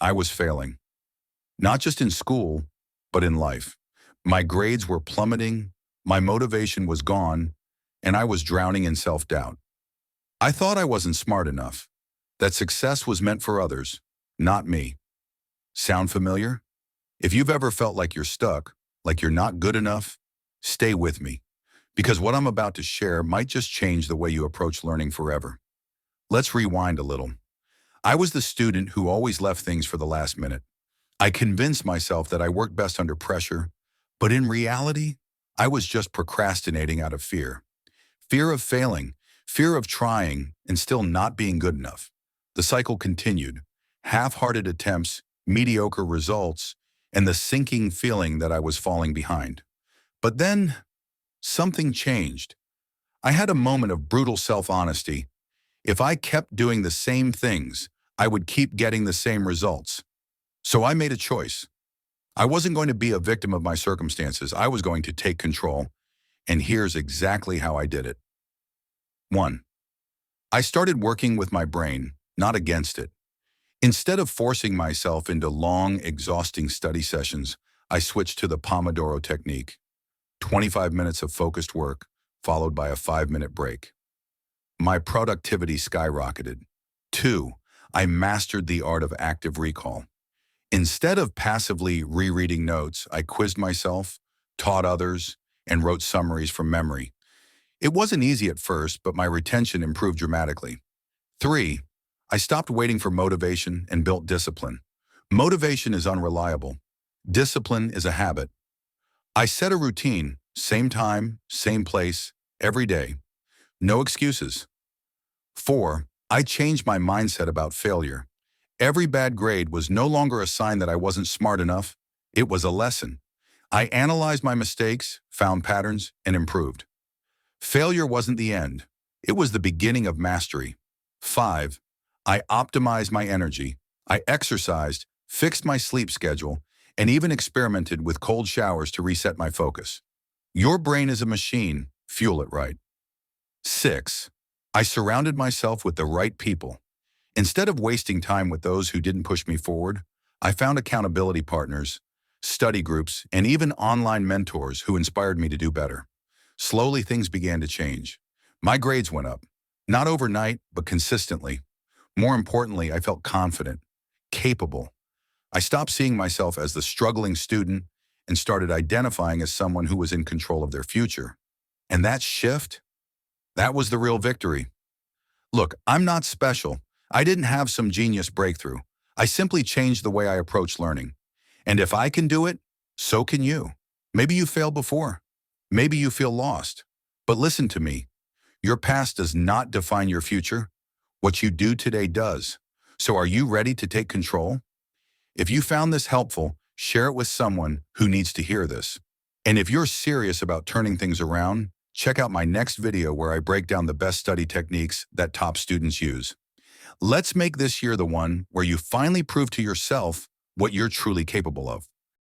I was failing. Not just in school, but in life. My grades were plummeting, my motivation was gone, and I was drowning in self-doubt. I thought I wasn't smart enough, that success was meant for others, not me. Sound familiar? If you've ever felt like you're stuck, like you're not good enough, stay with me, because what I'm about to share might just change the way you approach learning forever. Let's rewind a little. I was the student who always left things for the last minute. I convinced myself that I worked best under pressure, but in reality, I was just procrastinating out of fear. Fear of failing, fear of trying, and still not being good enough. The cycle continued. Half-hearted attempts, mediocre results, and the sinking feeling that I was falling behind. But then, something changed. I had a moment of brutal self-honesty. If I kept doing the same things, I would keep getting the same results. So I made a choice. I wasn't going to be a victim of my circumstances. I was going to take control. And here's exactly how I did it. 1. I started working with my brain, not against it. Instead of forcing myself into long, exhausting study sessions, I switched to the Pomodoro technique. 25 minutes of focused work, followed by a 5-minute break. My productivity skyrocketed. 2. I mastered the art of active recall. Instead of passively rereading notes, I quizzed myself, taught others, and wrote summaries from memory. It wasn't easy at first, but my retention improved dramatically. 3. I stopped waiting for motivation and built discipline. Motivation is unreliable. Discipline is a habit. I set a routine, same time, same place, every day. No excuses. 4. I changed my mindset about failure. Every bad grade was no longer a sign that I wasn't smart enough. It was a lesson. I analyzed my mistakes, found patterns, and improved. Failure wasn't the end. It was the beginning of mastery. 5. I optimized my energy. I exercised, fixed my sleep schedule, and even experimented with cold showers to reset my focus. Your brain is a machine. Fuel it right. 6. I surrounded myself with the right people. Instead of wasting time with those who didn't push me forward, I found accountability partners, study groups, and even online mentors who inspired me to do better. Slowly, things began to change. My grades went up, not overnight, but consistently. More importantly, I felt confident, capable. I stopped seeing myself as the struggling student and started identifying as someone who was in control of their future. And that shift, that was the real victory. Look, I'm not special. I didn't have some genius breakthrough. I simply changed the way I approach learning. And if I can do it, so can you. Maybe you failed before. Maybe you feel lost. But listen to me. Your past does not define your future. What you do today does. So are you ready to take control? If you found this helpful, share it with someone who needs to hear this. And if you're serious about turning things around, check out my next video where I break down the best study techniques that top students use. Let's make this year the one where you finally prove to yourself what you're truly capable of.